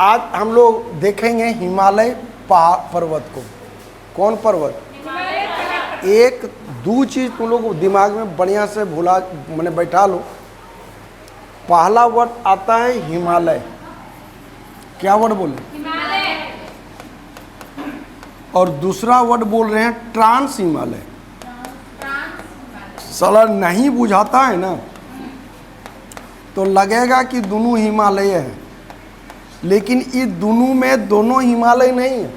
आज हम लोग देखेंगे हिमालय पर्वत को। कौन पर्वत? एक दो चीज तुम लोग दिमाग में बढ़िया से भूला मैंने बैठा लो। पहला वर्ड आता है हिमालय। क्या वर्ड बोले? हिमालय। और दूसरा वर्ड बोल रहे हैं ट्रांस हिमालय। साला नहीं बुझाता है ना तो लगेगा कि दोनों हिमालय है, लेकिन ये दोनों में दोनों हिमालय नहीं है।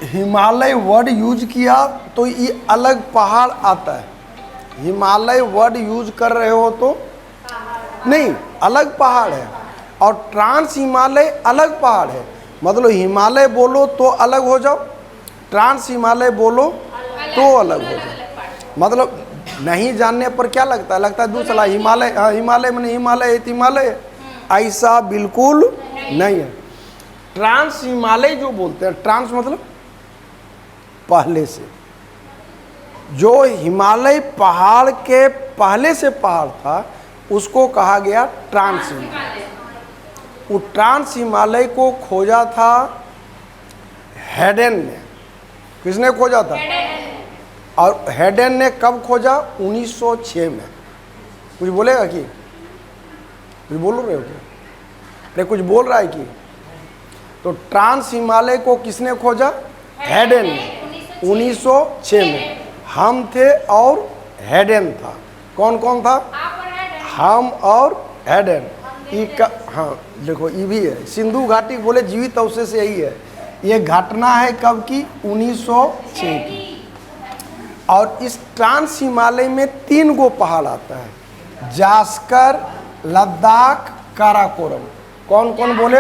हिमालय वर्ड यूज किया तो ये अलग पहाड़ आता है। हिमालय वर्ड यूज कर रहे हो तो नहीं, अलग पहाड़ है। और ट्रांस हिमालय अलग पहाड़ है। मतलब हिमालय बोलो तो अलग हो जाओ, ट्रांस हिमालय बोलो तो अलग हो जाओ। मतलब नहीं जानने पर क्या लगता है? लगता है दूसरा हिमालय, हाँ हिमालय मैंने हिमालय है, हिमालय है। ऐसा बिल्कुल नहीं है। ट्रांस हिमालय जो बोलते हैं, ट्रांस मतलब पहले से। जो हिमालय पहाड़ के पहले से पहाड़ था उसको कहा गया ट्रांस हिमालय। वो ट्रांस हिमालय को खोजा था हेडेन ने। किसने खोजा था? और हेडेन ने कब खोजा? 1906 में। कुछ बोलेगा कि? कुछ बोल रहे हो क्या? अरे कुछ बोल रहा है कि? तो ट्रांस हिमालय को किसने खोजा? हेडेन ने 1906 में। हम थे और हेडेन था। कौन कौन था? हम और हेडेन। हाँ देखो ये भी है। सिंधु घाटी बोले जीवित अवशेष से यही है। ये घटना है कब की? 1906 की। और इस ट्रांस हिमालय में 3 गो पहाड़ आता है, जास्कर, लद्दाख, काराकोरम। कौन कौन बोले?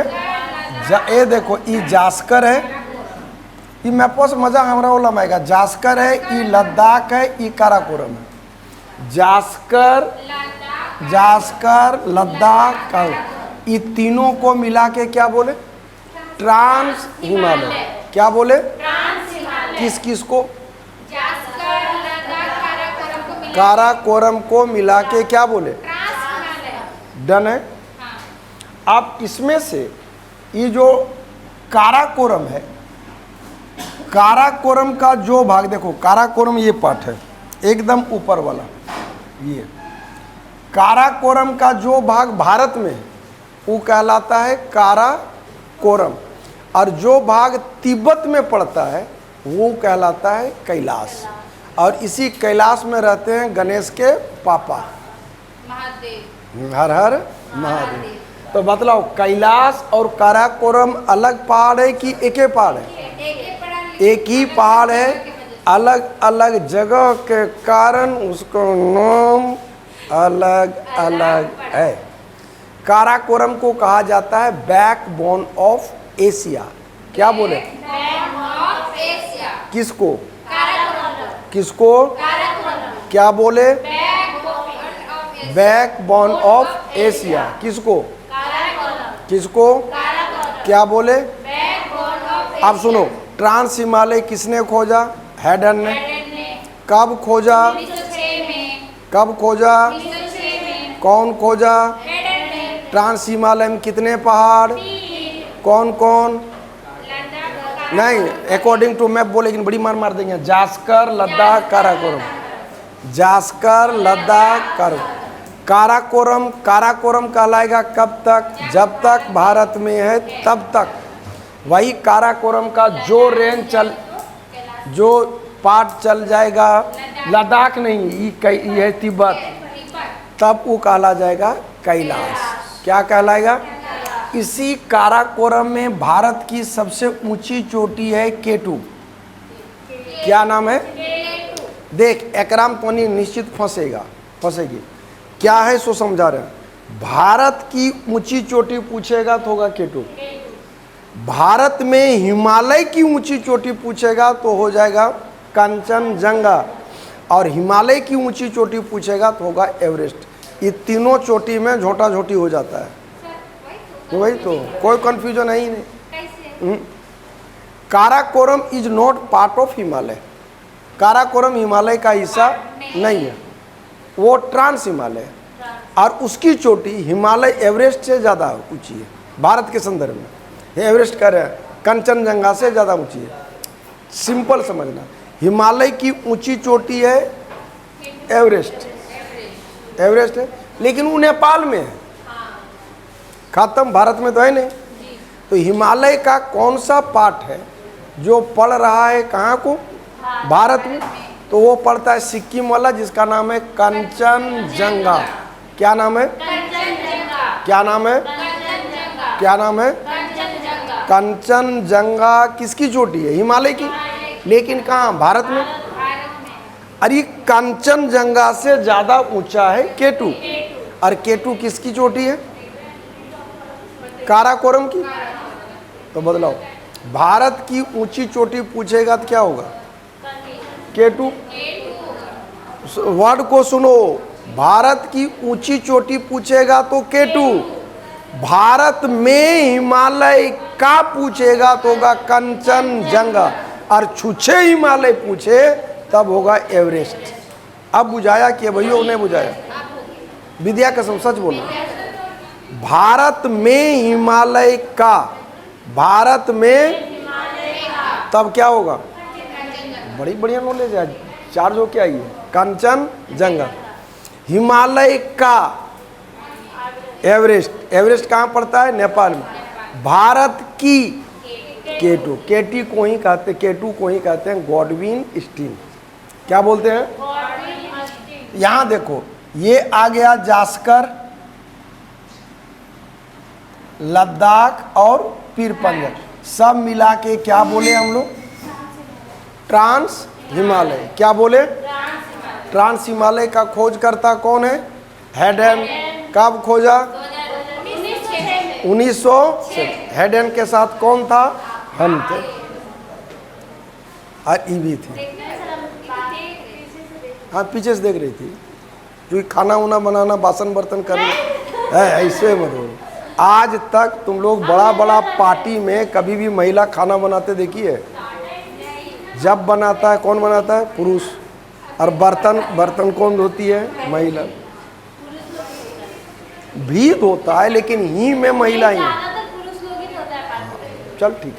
ये देखो ये जास्कर है, ये मैपो से मजा हमारा वाला माएगा। जास्कर है, ये लद्दाख है, ये काराकोरम है। जास्कर, लद्दाख, ये तीनों को मिला के क्या बोले? ट्रांस हिमालय। क्या बोले? किस किस को? काराकोरम को मिला के क्या बोले? डन है। अब इसमें से ये जो काराकोरम है, काराकोरम का जो भाग देखो, काराकोरम ये पार्ट है एकदम ऊपर वाला। ये काराकोरम का जो भाग भारत में है वो कहलाता है काराकोरम, और जो भाग तिब्बत में पड़ता है वो कहलाता है कैलाश। और इसी कैलाश में रहते हैं गणेश के पापा महादेव। हर हर महादेव। तो बतलाओ कैलाश और काराकोरम अलग पहाड़ है कि एक ही पहाड़ है? एक ही पहाड़ है, अलग अलग जगह के कारण उसका नाम अलग अलग है। काराकोरम को कहा जाता है बैकबोन ऑफ एशिया। क्या बोले? किसको? किसको? क्या बोले? Backbone of Asia. किसको? किसको? क्या बोले? अब सुनो, ट्रांस हिमालय किसने खोजा? हेडन ने। कब खोजा? कब खोजा? कौन खोजा? ट्रांस हिमालय में कितने पहाड़? कौन कौन? नहीं, अकॉर्डिंग टू मैप बोले, लेकिन बड़ी मार देंगे। जास्कर, लद्दाख, काराकोरम। जास्कर, लद्दाख, काराकोरम। काराकोरम कहलाएगा कब तक? जब तक भारत में है तब तक। वही काराकोरम का जो रेंज जो पार्ट चल जाएगा, लद्दाख नहीं, ये है तिब्बत, तब वो कहला जाएगा कैलाश। क्या कहलाएगा? इसी काराकोरम में भारत की सबसे ऊंची चोटी है केटू। क्या नाम है? देख एकराम पानी निश्चित फंसेगी। क्या है सो समझा रहे हैं। भारत की ऊंची चोटी पूछेगा तो होगा केटू। भारत में हिमालय की ऊंची चोटी पूछेगा तो हो जाएगा कंचनजंगा। और हिमालय की ऊंची चोटी पूछेगा तो होगा एवरेस्ट। ये तीनों चोटी में झोटा झोटी हो जाता है। तो वही तो, कोई कंफ्यूजन है ही नहीं। Karakoram is not part of Himalaya. Karakoram Himalaya का हिस्सा नहीं है, वो ट्रांस हिमालय है। और उसकी चोटी हिमालय एवरेस्ट से ज़्यादा ऊंची है। भारत के संदर्भ में। एवरेस्ट कह रहे हैं कंचनजंगा से ज़्यादा ऊंची है। सिंपल समझना, हिमालय की ऊंची चोटी है एवरेस्ट, एवरेस्ट है, लेकिन वो नेपाल में है, खत्म, भारत में तो है नहीं। तो हिमालय का कौन सा पार्ट है जो पड़ रहा है कहाँ को, भारत में? तो वो पड़ता है सिक्किम वाला, जिसका नाम है कंचनजंगा। क्या नाम है? क्या नाम है? क्या नाम है? कंचनजंगा। किसकी चोटी है? हिमालय की, लेकिन कहाँ? भारत में। अरे कंचनजंगा से ज़्यादा ऊंचा है केटू, और केटू किसकी चोटी है? काराकोरम की। तो बदलाओ, भारत की ऊंची चोटी पूछेगा तो क्या होगा? केटू। वर्ड को सुनो, भारत की ऊंची चोटी पूछेगा तो केटू, भारत में हिमालय का पूछेगा तो होगा कंचनजंगा, और छुछे हिमालय पूछे तब होगा एवरेस्ट। अब बुझाया कि भैया उन्हें बुझाया, विद्या कसम सच बोलना, भारत में हिमालय का, भारत में, तब क्या होगा? बड़ी बढ़िया नॉलेज है, चार्ज होके आई है। कंचनजंगा, हिमालय का एवरेस्ट। एवरेस्ट कहाँ पड़ता है? नेपाल में। भारत की केटू, केटी को ही कहते, केटू को ही कहते हैं गॉडविन स्टीन। क्या बोलते हैं? यहाँ देखो, ये आ गया जास्कर, लद्दाख और पीर पंजल, सब मिला के क्या बोले हम लोग? ट्रांस हिमालय। क्या बोले? ट्रांस हिमालय का खोज करता कौन है? हेडन। कब खोजा? 1906। हेडन के साथ कौन था? हम थे, और ईवी थी। हाँ, पीछे से देख रही थी, जो खाना उना बनाना, बासन बर्तन करना है, ऐसे मत बोलो। आज तक तुम लोग बड़ा बड़ा पार्टी में कभी भी महिला खाना बनाते देखी है? जब बनाता है कौन बनाता है? पुरुष। और बर्तन कौन धोती है? महिला। भी धोता है, लेकिन ही में महिला ही। चल ठीक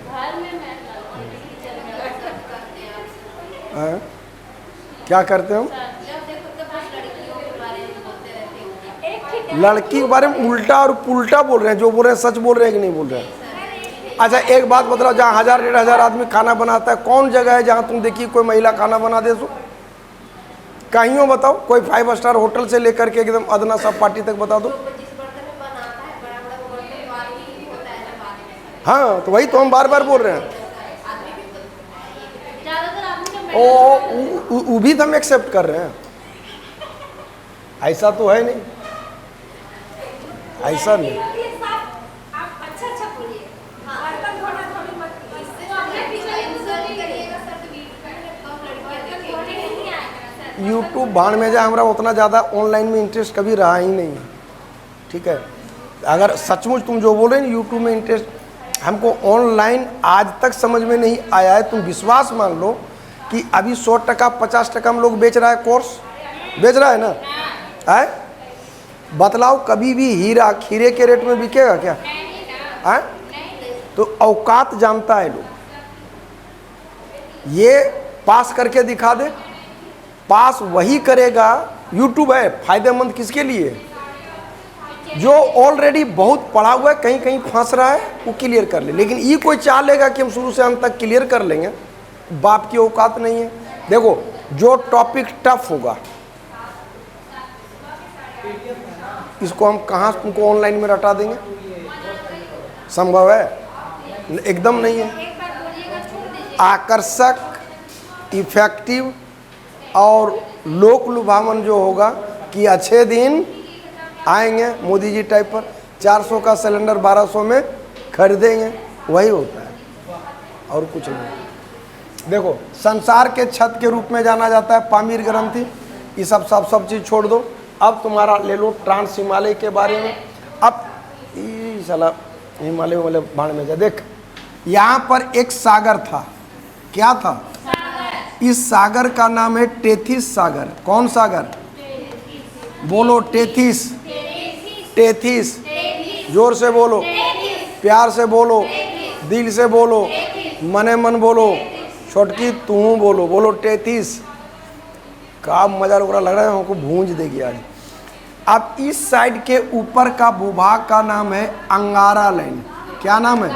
है। क्या करते हम? लड़की के बारे में उल्टा और पुल्टा बोल रहे हैं, जो बोल रहे हैं सच बोल रहे हैं कि नहीं बोल रहे हैं? अच्छा एक बात बताओ, जहाँ 1000-1500 आदमी खाना बनाता है, कौन जगह है जहाँ तुम देखिए कोई महिला खाना बना दे? सो कहीं हो बताओ, कोई 5 स्टार होटल से लेकर के एकदम अदना सब पार्टी तक बता दो। हाँ, तो वही तो हम बार बार बोल रहे हैं। वो भी तो हम एक्सेप्ट कर रहे हैं, ऐसा तो है नहीं, ऐसा नहीं। यूट्यूब भाड़ में जाए, हमारा उतना ज़्यादा ऑनलाइन में इंटरेस्ट कभी रहा ही नहीं है, ठीक है? अगर सचमुच तुम जो बोल रहे हैं यूट्यूब में इंटरेस्ट, हमको ऑनलाइन आज तक समझ में नहीं आया है। तुम विश्वास मान लो कि अभी 100 टका 50 टका हम लोग बेच रहा है, कोर्स बेच रहा है ना, है? बतलाओ कभी भी हीरा खीरे के रेट में बिकेगा क्या? है? तो औकात जानता है लोग। ये पास करके दिखा दे, पास वही करेगा। यूट्यूब है फायदेमंद किसके लिए? जो ऑलरेडी बहुत पढ़ा हुआ है, कहीं कहीं फंस रहा है, वो क्लियर कर ले। लेकिन ये कोई चाह लेगा कि हम शुरू से अंत तक क्लियर कर लेंगे, बाप की औकात नहीं है। देखो, जो टॉपिक टफ होगा इसको हम कहाँ तुमको ऑनलाइन में रटा देंगे? संभव है? एकदम नहीं है। आकर्षक, इफेक्टिव और लोक लुभावन जो होगा कि अच्छे दिन आएंगे, मोदी जी टाइप पर 400 का सिलेंडर 1200 में खरीदेंगे, वही होता है और कुछ नहीं। देखो, संसार के छत के रूप में जाना जाता है पामीर ग्रंथि। ये सब चीज़ छोड़ दो। अब तुम्हारा ले लो ट्रांस हिमालय के बारे में। अब साला हिमालय वाले भाड़ में जा, देख यहाँ पर एक सागर था। क्या था? इस सागर का नाम है टेथिस सागर। कौन सागर? बोलो, टेथिस। टेथिस, जोर से बोलो। प्यार से बोलो, दिल से बोलो, मने मन बोलो, छोटकी तू बोलो, बोलो 33। का मजा लग रहा है, हमको भूंज देगी आज। अब इस साइड के ऊपर का भूभाग का नाम है अंगारा लैंड। क्या नाम है?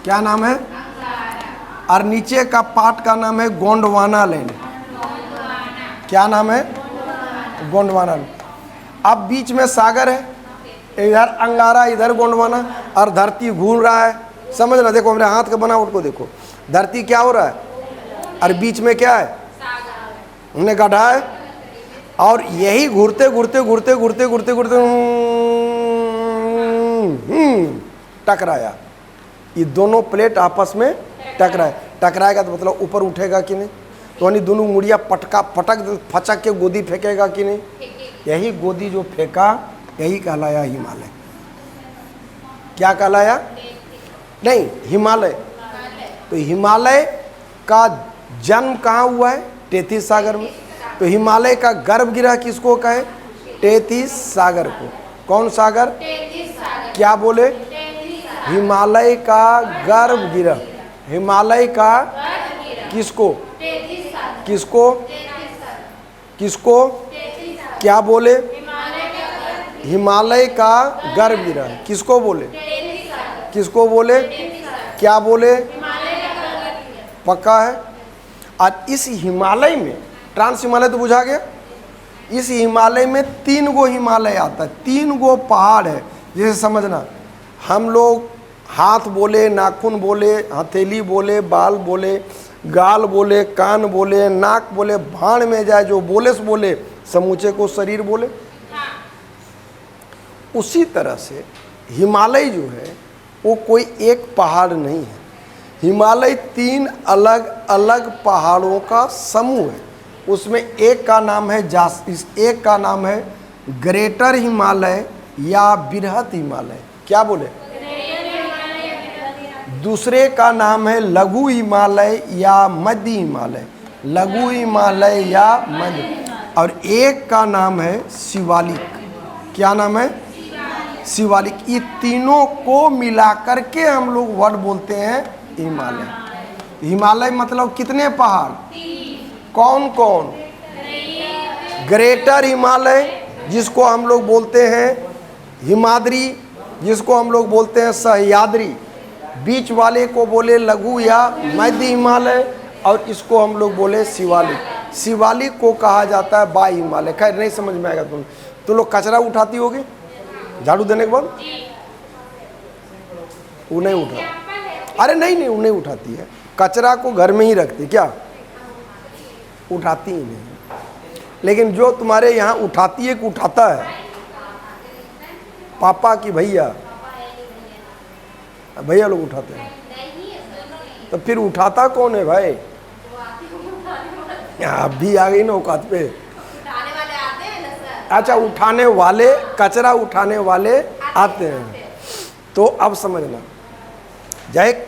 क्या नाम है? और नीचे का पार्ट का नाम है गोंडवाना लैंड। क्या नाम है? गोंडवाना। अब बीच में सागर है, इधर अंगारा, इधर गोंडवाना, और धरती घूम रहा है। समझना, देखो मेरे हाथ का बनावट को देखो, धरती क्या हो रहा है और बीच में क्या है? हमने गड्ढा है, और यही घूरते घूरते घूरते घूरते घूरते घूरते टकराया। ये दोनों प्लेट आपस में टकराएगा तो मतलब ऊपर उठेगा कि नहीं? तो यानी दोनों मुड़िया पटक फचक के गोदी फेंकेगा कि नहीं? यही गोदी जो फेंका यही कहलाया हिमालय। क्या कहलाया? नहीं, हिमालय। तो हिमालय का जन्म कहाँ हुआ है? 33 सागर में। तो हिमालय का गर्भगृह किसको कहे? 33 सागर को। कौन सागर? क्या बोले? हिमालय का गर्भगृह। हिमालय का किसको? किसको? किसको? क्या बोले? हिमालय का गर्भगृह किसको बोले? किसको बोले? क्या बोले? पक्का है। आज इस हिमालय में, ट्रांस हिमालय तो बुझा गया, इस हिमालय में 3 गो हिमालय आता है, 3 गो पहाड़ है। जैसे समझना, हम लोग हाथ बोले, नाखून बोले, हथेली बोले, बाल बोले, गाल बोले, कान बोले, नाक बोले, भाण में जाए जो बोले से बोले, समूचे को शरीर बोले। उसी तरह से हिमालय जो है वो कोई एक पहाड़ नहीं है। हिमालय 3 अलग अलग पहाड़ों का समूह है। उसमें एक का नाम है एक का नाम है ग्रेटर हिमालय या बृहत हिमालय। क्या बोले? दूसरे का नाम है लघु हिमालय या मध्य हिमालय। लघु हिमालय या मध्य। और एक का नाम है शिवालिक। क्या नाम है? शिवालिक। ये तीनों को मिलाकर के हम लोग वर्ड बोलते हैं हिमालय। हिमालय मतलब कितने पहाड़? कौन कौन? ग्रेटर हिमालय जिसको हम लोग बोलते हैं हिमाद्री, जिसको हम लोग बोलते हैं सह्याद्री, बीच वाले को बोले लघु या मध्य हिमालय, और इसको हम लोग बोले शिवालिक। शिवालिक को कहा जाता है बाह्य हिमालय। खैर नहीं समझ में आएगा तुम लोग कचरा उठाती होगी झाड़ू देने के बाद? वो नहीं उठा, अरे नहीं वो नहीं उठाती है, कचरा को घर में ही रखती। क्या उठाती ही नहीं। लेकिन जो तुम्हारे यहाँ उठाती है कि उठाता है? पापा की भैया लोग उठाते हैं। तो फिर उठाता कौन है भाई? आप भी आ गई ना औकात पे। अच्छा, उठाने वाले, कचरा उठाने वाले आते हैं। तो अब समझना,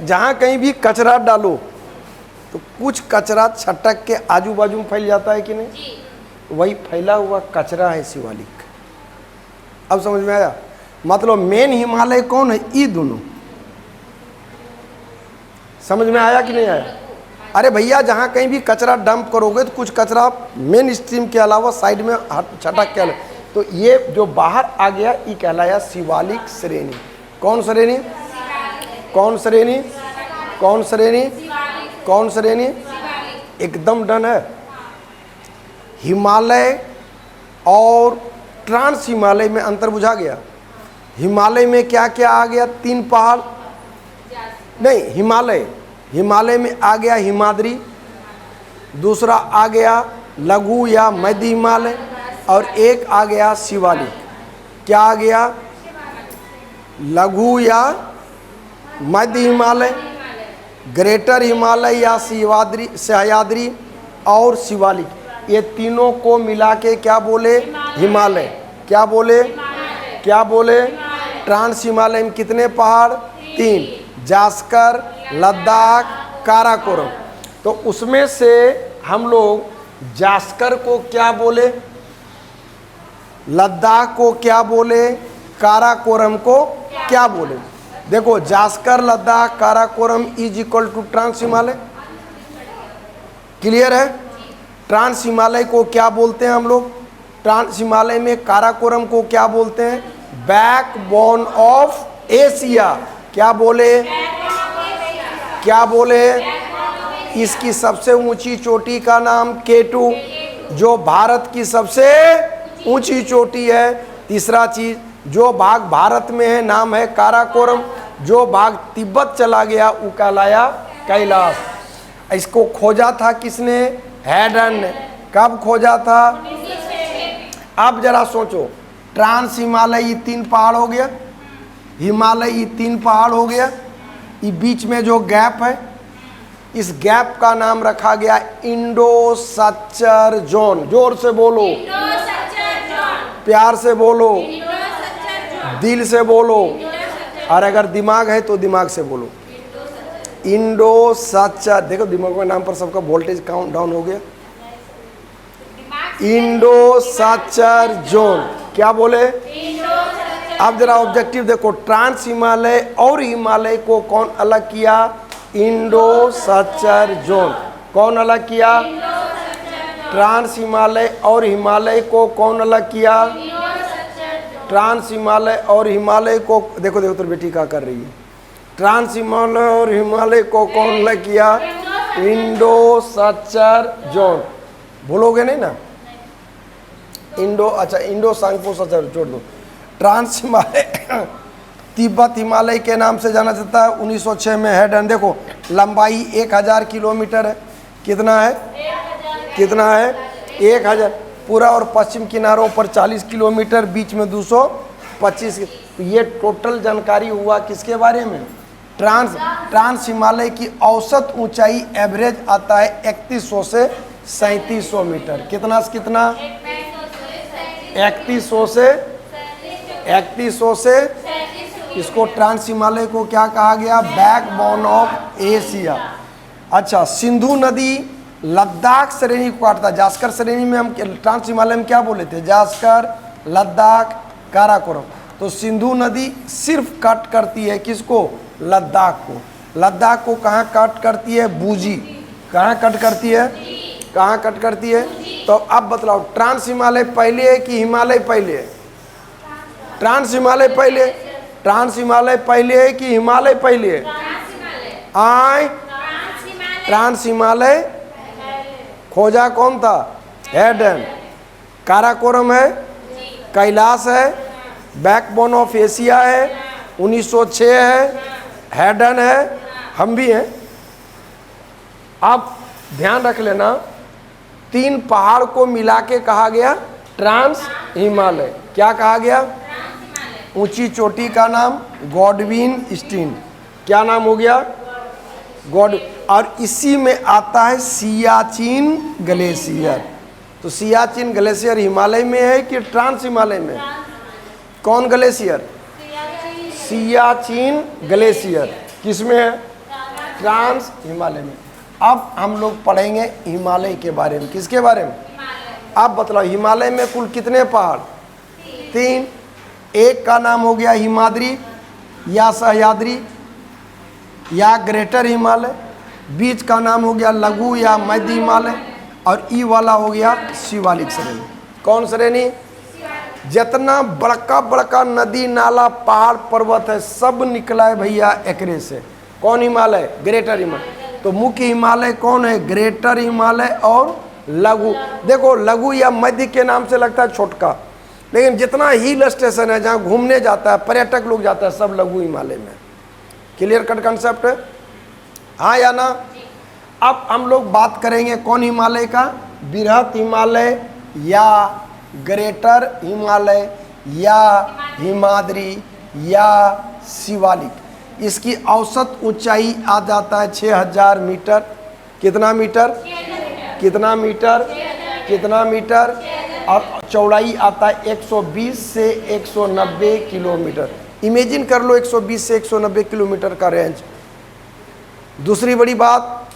जहाँ कहीं भी कचरा डालो तो कुछ कचरा छटक के आजू बाजू में फैल जाता है कि नहीं? वही फैला हुआ कचरा है शिवालिक। अब समझ में आया? मतलब मेन हिमालय कौन है? ये दोनों। समझ में आया कि नहीं आया? अरे भैया, जहाँ कहीं भी कचरा डंप करोगे तो कुछ कचरा मेन स्ट्रीम के अलावा साइड में छटक के, तो ये जो बाहर आ गया ये कहलाया शिवालिक श्रेणी। कौन श्रेणी? कौन श्रेणी? कौन श्रेणी? कौन श्रेणी? एकदम डन है। हिमालय और ट्रांस हिमालय में अंतर बुझा गया। हिमालय में क्या क्या आ गया? 3 पहाड़ नहीं, हिमालय में आ गया हिमाद्री, दूसरा आ गया लघु या मध्य हिमालय, और एक आ गया शिवालिक। क्या आ गया? लघु या मध्य हिमालय, ग्रेटर हिमालय या सह्याद्री और शिवालिक। ये तीनों को मिला के क्या बोले? हिमालय। क्या बोले? क्या बोले? ट्रांस हिमालय में कितने पहाड़? 3, जास्कर, लद्दाख, काराकोरम। तो उसमें से हम लोग जास्कर को क्या बोले? लद्दाख को क्या बोले? काराकोरम को क्या बोले? देखो Zanskar, Ladakh, Karakoram is equal to trans Himalaya. Clear है? ट्रांस हिमालय को क्या बोलते हैं हम लोग? ट्रांस हिमालय में काराकोरम को क्या बोलते हैं? Backbone of Asia. क्या बोले? क्या बोले? इसकी सबसे ऊंची चोटी का नाम K2, जो भारत की सबसे ऊंची चोटी है। तीसरा चीज, जो भाग भारत में है नाम है काराकोरम, जो भाग तिब्बत चला गया वो कहलाया कैलाश। इसको खोजा था किसने? हैडन ने। कब खोजा था? अब जरा सोचो, ट्रांस हिमालय ये 3 पहाड़ हो गया, हिमालय ये 3 पहाड़ हो गया, ये बीच में जो गैप है, इस गैप का नाम रखा गया इंडो सच्चर जोन। जोर से बोलो, प्यार से बोलो, दिल से बोलो, और अगर दिमाग है तो दिमाग से बोलो। इंडो सच्चर। देखो दिमाग के नाम पर सबका वोल्टेज काउंट डाउन हो गया। Indo Sachar zone. क्या बोले? अब जरा ऑब्जेक्टिव देखो, ट्रांस हिमालय और हिमालय को कौन अलग किया? Indo Sachar zone. कौन अलग किया? ट्रांस हिमालय और हिमालय को कौन अलग किया? ट्रांस हिमालय और हिमालय को, देखो देखो तो बेटी क्या कर रही है। ट्रांस हिमालय और हिमालय को कौन अलग किया? Indo Sachar zone. भूलोगे नहीं ना? इंडो, अच्छा इंडो सांगपो सच्चर छोड़ दो। ट्रांस हिमालय तिब्बत हिमालय के नाम से जाना जाता है। 1906 में हैडन। देखो लंबाई 1000 किलोमीटर है। कितना है? कितना है? 1000। पूरा और पश्चिम किनारों पर 40 किलोमीटर, बीच में 225। ये टोटल जानकारी हुआ किसके बारे में? ट्रांस हिमालय की औसत ऊंचाई एवरेज आता है 3100 से 3700 मीटर। कितना से कितना? 3100 से इसको ट्रांस हिमालय को क्या कहा गया? Backbone of Asia. अच्छा, सिंधु नदी लद्दाख श्रेणी को काटता है। जास्कर श्रेणी में हम ट्रांस हिमालय में क्या बोले थे? जास्कर, लद्दाख, काराकोरम। तो सिंधु नदी सिर्फ कट करती है किसको? लद्दाख को। लद्दाख को कहाँ कट करती है? बूजी। कहाँ कट करती है? कहाँ कट करती है? तो अब बतलाओ, ट्रांस हिमालय पहले है कि हिमालय पहले है? ट्रांस हिमालय पहले। ट्रांस हिमालय पहले है कि हिमालय पहले है? आए, ट्रांस हिमालय खोजा कौन था? हैडन। काराकोरम है, कैलाश है, बैकबोन ऑफ एशिया है, 1906 है, हैडन है, हम भी हैं। अब ध्यान रख लेना, 3 पहाड़ को मिला के कहा गया ट्रांस हिमालय। क्या कहा गया? ऊंची चोटी का नाम गॉडविन स्टीन। क्या नाम हो गया? गॉड। और इसी में आता है सियाचिन ग्लेशियर। तो सियाचिन ग्लेशियर हिमालय में है कि ट्रांस हिमालय में? कौन ग्लेशियर? सियाचिन ग्लेशियर किस में है? ट्रांस हिमालय में। अब हम लोग पढ़ेंगे हिमालय के बारे में। किसके बारे में? आप बतलाओ, हिमालय में कुल कितने पहाड़? 3। एक का नाम हो गया हिमाद्री या सह्याद्री या ग्रेटर हिमालय, बीच का नाम हो गया लघु या मध्य हिमालय, और ई वाला हो गया शिवालिक श्रेणी। कौन श्रेणी? जितना बड़का बड़का नदी नाला पहाड़ पर्वत है सब निकला है भैया एकरे से। कौन हिमालय? ग्रेटर हिमालय। तो मुख्य हिमालय कौन है? ग्रेटर हिमालय और लघु। देखो लघु या मध्य के नाम से लगता है छोटका, लेकिन जितना हिल स्टेशन है जहाँ घूमने जाता है पर्यटक लोग जाता है सब लघु हिमालय में। क्लियर कट कंसेप्ट है? हाँ या ना? अब हम लोग बात करेंगे कौन हिमालय का? बृहत हिमालय या ग्रेटर हिमालय या हिमाद्री या शिवालिक। इसकी औसत ऊंचाई आ जाता है 6000 मीटर। कितना मीटर? कितना मीटर? कितना मीटर? और चौड़ाई आता है 120 से 190 किलोमीटर। इमेजिन कर लो 120 से 190 किलोमीटर का रेंज। दूसरी बड़ी बात,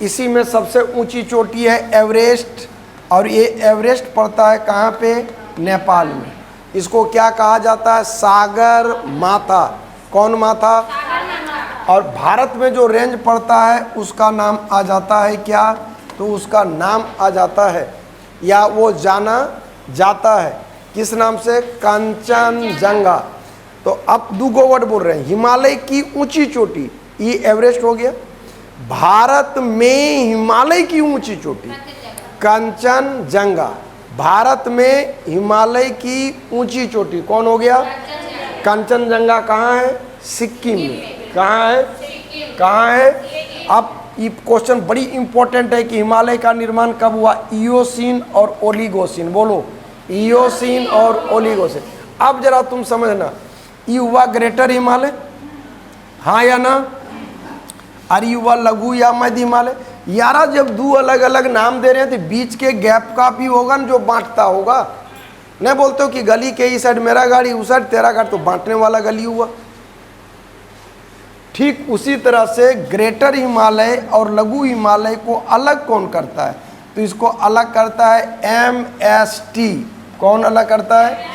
इसी में सबसे ऊंची चोटी है एवरेस्ट, और ये एवरेस्ट पड़ता है कहाँ पे? नेपाल में। इसको क्या कहा जाता है? सागर माता। कौन माँ था? और भारत में जो रेंज पड़ता है उसका नाम आ जाता है क्या? तो उसका नाम आ जाता है या वो जाना जाता है किस नाम से? कंचनजंगा। तो अब दो वर्ड बोल रहे हैं, हिमालय की ऊंची चोटी, ये एवरेस्ट हो गया। भारत में हिमालय की ऊंची चोटी कंचनजंगा। भारत में हिमालय की ऊंची चोटी कौन हो गया? कंचनजंगा। कहाँ है? सिक्किम में। कहाँ है? कहाँ है? अब ये क्वेश्चन बड़ी इंपॉर्टेंट है कि हिमालय का निर्माण कब हुआ? इयोसीन और ओलिगोसीन। बोलो, इयोसीन और ओलिगोसीन। अब जरा तुम समझना, ये हुआ ग्रेटर हिमालय, हाँ या ना? अरे हुआ लघु या मध्य हिमालय। यारा जब दो अलग अलग नाम दे रहे हैं तो बीच के गैप का भी होगा ना जो बांटता होगा। नहीं बोलते हो कि गली के इस साइड मेरा गाड़ी, उस साइड तेरा गाड़ी, तो बांटने वाला गली हुआ। ठीक उसी तरह से ग्रेटर हिमालय और लघु हिमालय को अलग कौन करता है? तो इसको अलग करता है MST। कौन अलग करता है?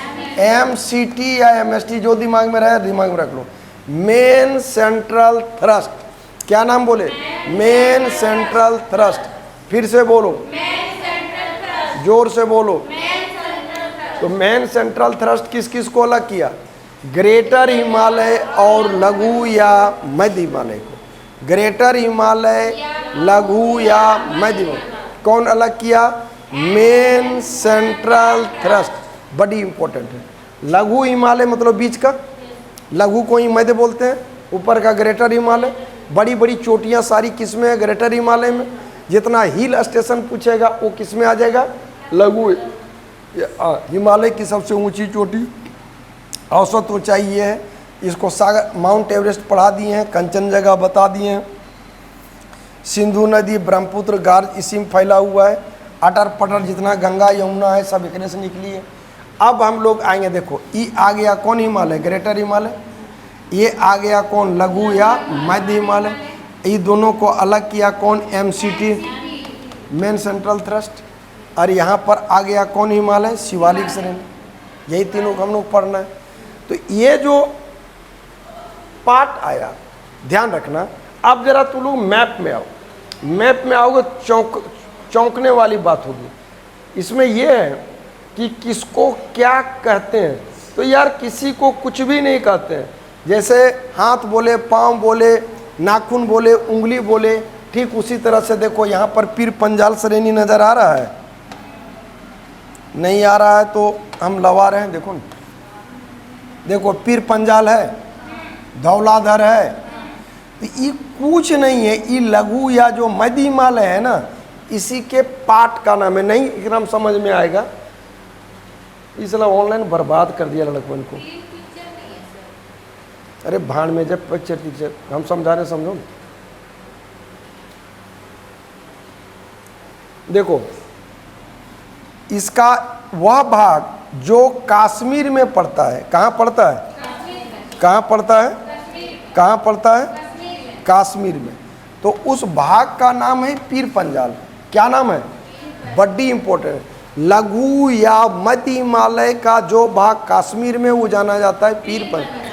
MCT या MST, जो दिमाग में रहे दिमाग में रख लो। Main central thrust. क्या नाम बोले? Main central thrust. फिर से बोलो, जोर से बोलो। तो मेन सेंट्रल थ्रस्ट किस किस को अलग किया? ग्रेटर हिमालय और लघु या मध्य हिमालय को। ग्रेटर हिमालय, लघु या मध्य हिमालय कौन अलग किया? Main central thrust. बड़ी इंपॉर्टेंट है। लघु हिमालय मतलब बीच का, लघु को ही मध्य बोलते हैं, ऊपर का ग्रेटर हिमालय। बड़ी बड़ी चोटियां सारी किस में है? ग्रेटर हिमालय में। जितना हिल स्टेशन पूछेगा वो किस में आ जाएगा? लघु हिमालय की सबसे ऊंची चोटी, औसत ऊंचाई ये है। इसको सागर माउंट एवरेस्ट पढ़ा दिए हैं, कंचनजंगा बता दिए हैं। सिंधु नदी, ब्रह्मपुत्र, गार्ज इसी में फैला हुआ है। अटर पटर जितना गंगा यमुना है सब एकरे से निकली है। अब हम लोग आएंगे, देखो ये आ गया कौन हिमालय? ग्रेटर हिमालय। ये आ गया कौन? लघु या मध्य हिमालय। ये दोनों को अलग किया कौन? MCT, main central thrust. और यहाँ पर आ गया कौन हिमालय? शिवालिक श्रेणी। यही तीनों को हम लोग पढ़ना है। तो ये जो पार्ट आया ध्यान रखना। अब जरा तुम लोग मैप में आओ। मैप में आओगे चौंकने वाली बात होगी। इसमें यह है कि किसको क्या कहते हैं। तो यार किसी को कुछ भी नहीं कहते हैं। जैसे हाथ बोले, पाँव बोले, नाखून बोले, उंगली बोले, ठीक उसी तरह से देखो यहाँ पर पीर पंजाल श्रेणी नज़र आ रहा है? नहीं आ रहा है तो हम लवा रहे हैं। देखो न, देखो पीर पंजाल है, धौलाधर है। तो ये कुछ नहीं है, ये लघु या जो मध्य हिमालय है ना, इसी के पार्ट का नाम है। नहीं एकदम समझ में आएगा, इसलिए ऑनलाइन बर्बाद कर दिया लड़कपन को। अरे भाड़ में जब पिक्चर हम समझा रहे, समझो। देखो इसका वह भाग जो कश्मीर में पड़ता है, कहाँ पड़ता है? कहाँ पड़ता है? कहाँ पड़ता है? कश्मीर में। तो उस भाग का नाम है पीर पंजाल। क्या नाम है? बड़ी इंपॉर्टेंट। लघु या मध्य हिमालय का जो भाग कश्मीर में वो जाना जाता है पीर पंजाल।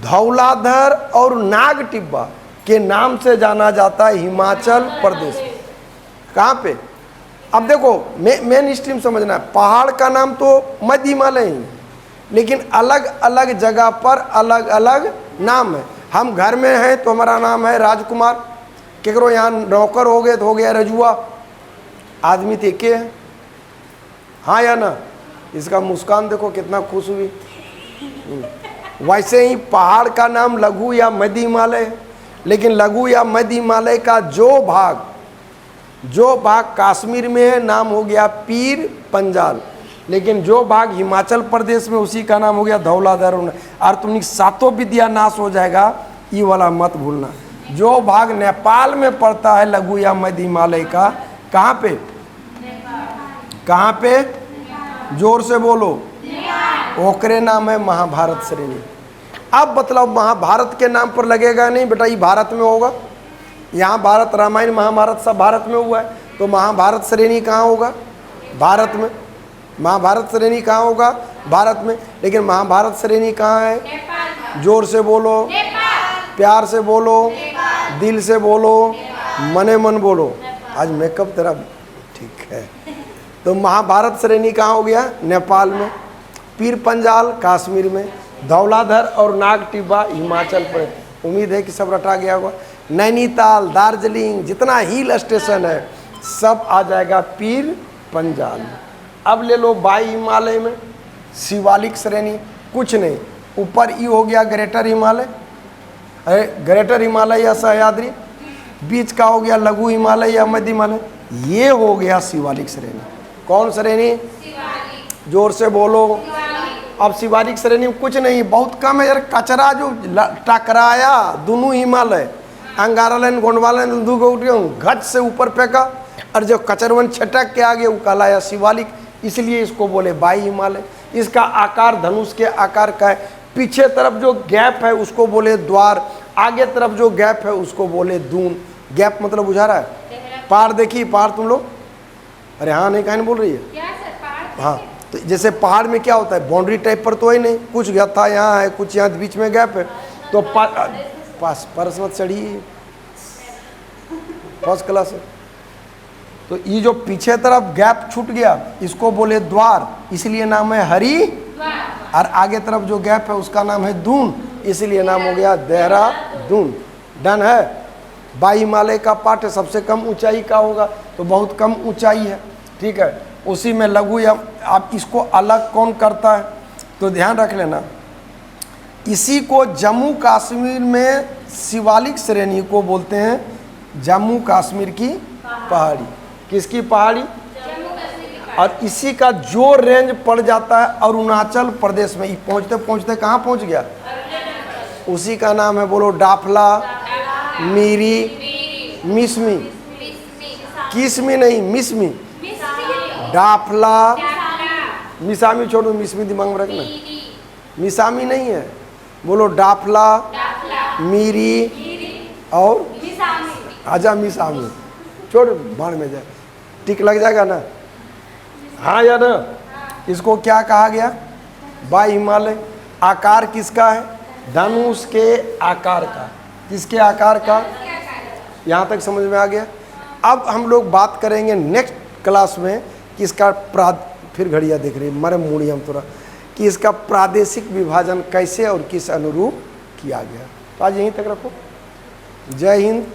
धौलाधर और नाग टिब्बा के नाम से जाना जाता है हिमाचल प्रदेश। कहाँ पे? अब देखो मेन स्ट्रीम समझना है। पहाड़ का नाम तो मध्य हिमालय ही, लेकिन अलग अलग जगह पर अलग अलग नाम है। हम घर में हैं तो हमारा नाम है राजकुमार, केकरो यहाँ नौकर हो गए तो हो गया रजुआ। आदमी तो एक है, हाँ या ना? इसका मुस्कान देखो कितना खुश हुई। वैसे ही पहाड़ का नाम लघु या मध्य हिमालय है, लेकिन लघु या मध्य हिमालय का जो भाग कश्मीर में है नाम हो गया पीर पंजाल, लेकिन जो भाग हिमाचल प्रदेश में उसी का नाम हो गया धौलाधर। और तुमने सातों विद्या नाश हो जाएगा, ये वाला मत भूलना। जो भाग नेपाल में पड़ता है लघु या मध्य हिमालय का, कहाँ पे? कहाँ पे? जोर से बोलो। ओकरे नाम है महाभारत श्रेणी। अब मतलब महाभारत के नाम पर लगेगा नहीं बेटा, ये भारत में होगा। यहाँ भारत, रामायण महाभारत सब भारत में हुआ है, तो महाभारत श्रेणी कहाँ होगा? भारत में। महाभारत श्रेणी कहाँ होगा? भारत में। लेकिन महाभारत श्रेणी कहाँ है? जोर से बोलो, प्यार से बोलो, दिल से बोलो, मने मन बोलो। आज मेकअप तेरा ठीक है। तो महाभारत श्रेणी कहाँ हो गया? नेपाल में। पीर पंजाल कश्मीर में। धौलाधर और नाग टिब्बा हिमाचल प्रदेश। उम्मीद है कि सब रटा गया होगा। नैनीताल, दार्जिलिंग, जितना हिल स्टेशन है सब आ जाएगा पीर पंजाल में। अब ले लो बाई हिमालय में शिवालिक श्रेणी, कुछ नहीं। ऊपर ई हो गया ग्रेटर हिमालय, ग्रेटर हिमालय या सह्याद्री। बीच का हो गया लघु हिमालय या मध्य हिमालय। ये हो गया शिवालिक श्रेणी। कौन श्रेणी? जोर से बोलो। अब शिवालिक श्रेणी में कुछ नहीं, बहुत कम है यार। कचरा जो टकराया दोनों हिमालय, अंगारालैंड गोंडवालैंड घट से ऊपर फेंका, और जो कचरवन छटक के आगे वो कहलाया शिवालिक, इसलिए इसको बोले बाई हिमालय। इसका आकार धनुष के आकार का है। पीछे तरफ जो गैप है उसको बोले द्वार, आगे तरफ जो गैप है उसको बोले दून। गैप मतलब बुझा रहा है? पहाड़ देखिए, पहाड़ तुम लोग, अरे हाँ नहीं कहीं बोल रही है? हाँ, तो जैसे पहाड़ में क्या होता है, बाउंड्री टाइप पर तो है नहीं, कुछ गत्था यहाँ है, कुछ यहाँ बीच में गैप है। तो पास परस मत चढ़िए, फर्स्ट क्लास है। तो ये जो पीछे तरफ गैप छूट गया इसको बोले द्वार, इसलिए नाम है हरि। और आगे तरफ जो गैप है उसका नाम है दून, इसलिए नाम हो गया देहरादून। डन है। बाई हिमालय का पाठ सबसे कम ऊंचाई का होगा, तो बहुत कम ऊंचाई है, ठीक है। उसी में लघु या आप इसको अलग कौन करता है तो ध्यान रख लेना। इसी को जम्मू कश्मीर में शिवालिक श्रेणी को बोलते हैं जम्मू कश्मीर की पहाड़ी। किसकी पहाड़ी? और इसी का जो रेंज पड़ जाता है अरुणाचल प्रदेश में, पहुँचते पहुँचते कहाँ पहुँच गया? उसी का नाम है, बोलो, डाफला, मीरी, मिसमी। किसमी नहीं, मिसमी। डाफला, मिसामी छोड़ो, मिसमी दिमाग में रखना। मिसामी नहीं है, बोलो डाफला, मीरी और आजा मिसामी। छोड़, बाढ़ में जाए, टिक लग जाएगा ना। हाँ या ना? इसको क्या कहा गया? बाई हिमालय। आकार किसका है? धनुष के आकार का। किसके आकार का? यहाँ तक समझ में आ गया। अब हम लोग बात करेंगे नेक्स्ट क्लास में कि इसका फिर घड़िया देख रही मरे मूड़ी हम थोड़ा, कि इसका प्रादेशिक विभाजन कैसे और किस अनुरूप किया गया। तो आज यहीं तक रखो। जय हिंद।